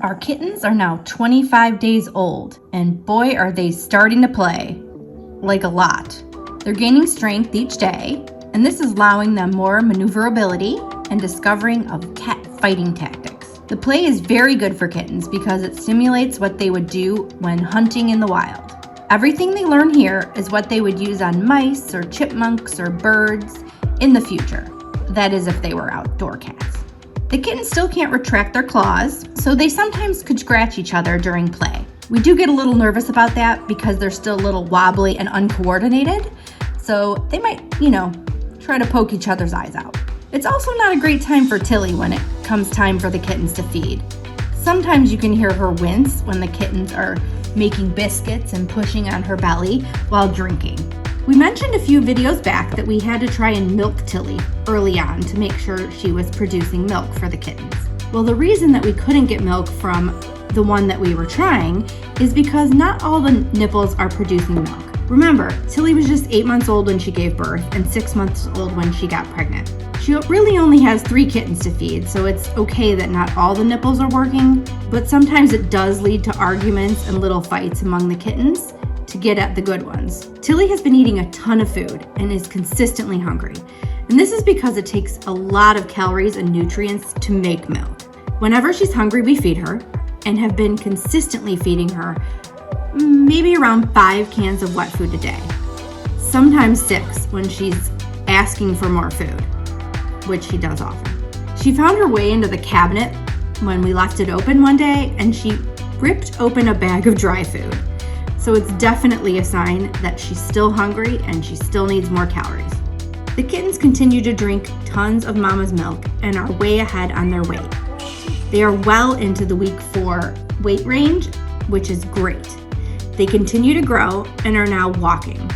Our kittens are now 25 days old, and boy are they starting to play. Like a lot. They're gaining strength each day, and this is allowing them more maneuverability and discovering of cat fighting tactics. The play is very good for kittens because it stimulates what they would do when hunting in the wild. Everything they learn here is what they would use on mice or chipmunks or birds in the future. That is if they were outdoor cats. The kittens still can't retract their claws, so they sometimes could scratch each other during play. We do get a little nervous about that because they're still a little wobbly and uncoordinated, so they might, try to poke each other's eyes out. It's also not a great time for Tilly when it comes time for the kittens to feed. Sometimes you can hear her wince when the kittens are making biscuits and pushing on her belly while drinking. We mentioned a few videos back that we had to try and milk Tilly early on to make sure she was producing milk for the kittens. Well, the reason that we couldn't get milk from the one that we were trying is because not all the nipples are producing milk. Remember, Tilly was just 8 months old when she gave birth and 6 months old when she got pregnant. She really only has 3 kittens to feed, so it's okay that not all the nipples are working, but sometimes it does lead to arguments and little fights among the kittens to get at the good ones. Tilly has been eating a ton of food and is consistently hungry. And this is because it takes a lot of calories and nutrients to make milk. Whenever she's hungry, we feed her and have been consistently feeding her maybe around 5 cans of wet food a day. Sometimes 6 when she's asking for more food, which she does often. She found her way into the cabinet when we left it open one day and she ripped open a bag of dry food. So it's definitely a sign that she's still hungry and she still needs more calories. The kittens continue to drink tons of mama's milk and are way ahead on their weight. They are well into the week 4 weight range, which is great. They continue to grow and are now walking.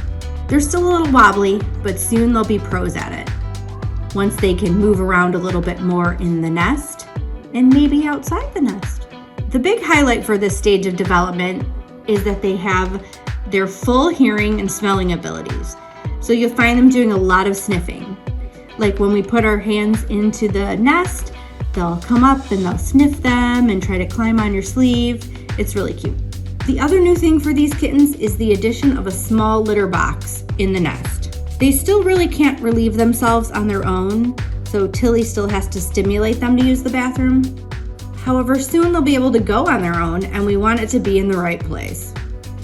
They're still a little wobbly, but soon they'll be pros at it. Once they can move around a little bit more in the nest and maybe outside the nest. The big highlight for this stage of development is that they have their full hearing and smelling abilities. So you'll find them doing a lot of sniffing. Like when we put our hands into the nest, they'll come up and they'll sniff them and try to climb on your sleeve. It's really cute. The other new thing for these kittens is the addition of a small litter box in the nest. They still really can't relieve themselves on their own, so Tilly still has to stimulate them to use the bathroom. However, soon they'll be able to go on their own, and we want it to be in the right place.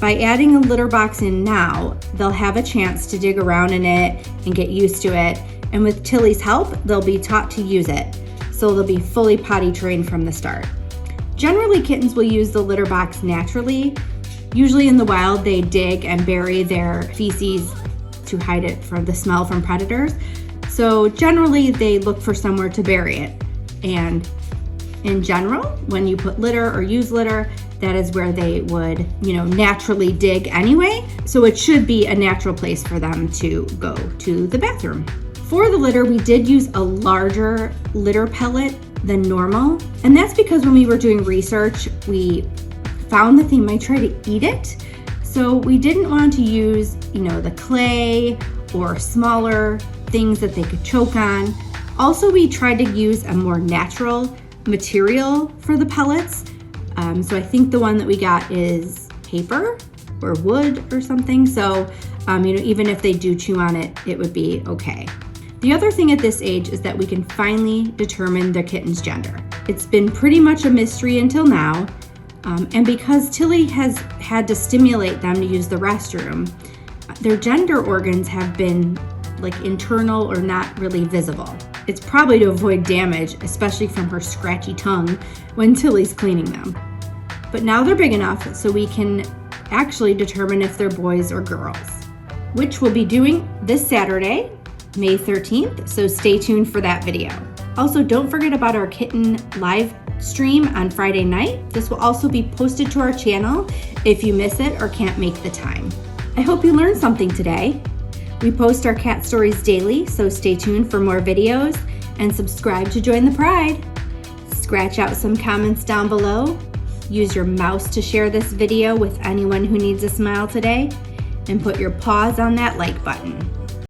By adding a litter box in now, they'll have a chance to dig around in it and get used to it, and with Tilly's help, they'll be taught to use it, so they'll be fully potty trained from the start. Generally, kittens will use the litter box naturally. Usually in the wild, they dig and bury their feces to hide it from the smell from predators. So generally, they look for somewhere to bury it. And in general, when you put litter or use litter, that is where they would, naturally dig anyway. So it should be a natural place for them to go to the bathroom. For the litter, we did use a larger litter pellet than normal. And that's because when we were doing research, we found that they might try to eat it. So we didn't want to use, the clay or smaller things that they could choke on. Also, we tried to use a more natural material for the pellets. So I think the one that we got is paper or wood or something. So, even if they do chew on it, it would be okay. The other thing at this age is that we can finally determine the kitten's gender. It's been pretty much a mystery until now. And because Tilly has had to stimulate them to use the restroom, their gender organs have been internal or not really visible. It's probably to avoid damage, especially from her scratchy tongue when Tilly's cleaning them. But now they're big enough so we can actually determine if they're boys or girls, which we'll be doing this Saturday, May 13th, so stay tuned for that video. Also, don't forget about our kitten live stream on Friday night. This will also be posted to our channel if you miss it or can't make the time. I hope you learned something today. We post our cat stories daily, so stay tuned for more videos and subscribe to join the pride. Scratch out some comments down below. Use your mouse to share this video with anyone who needs a smile today, and put your paws on that like button.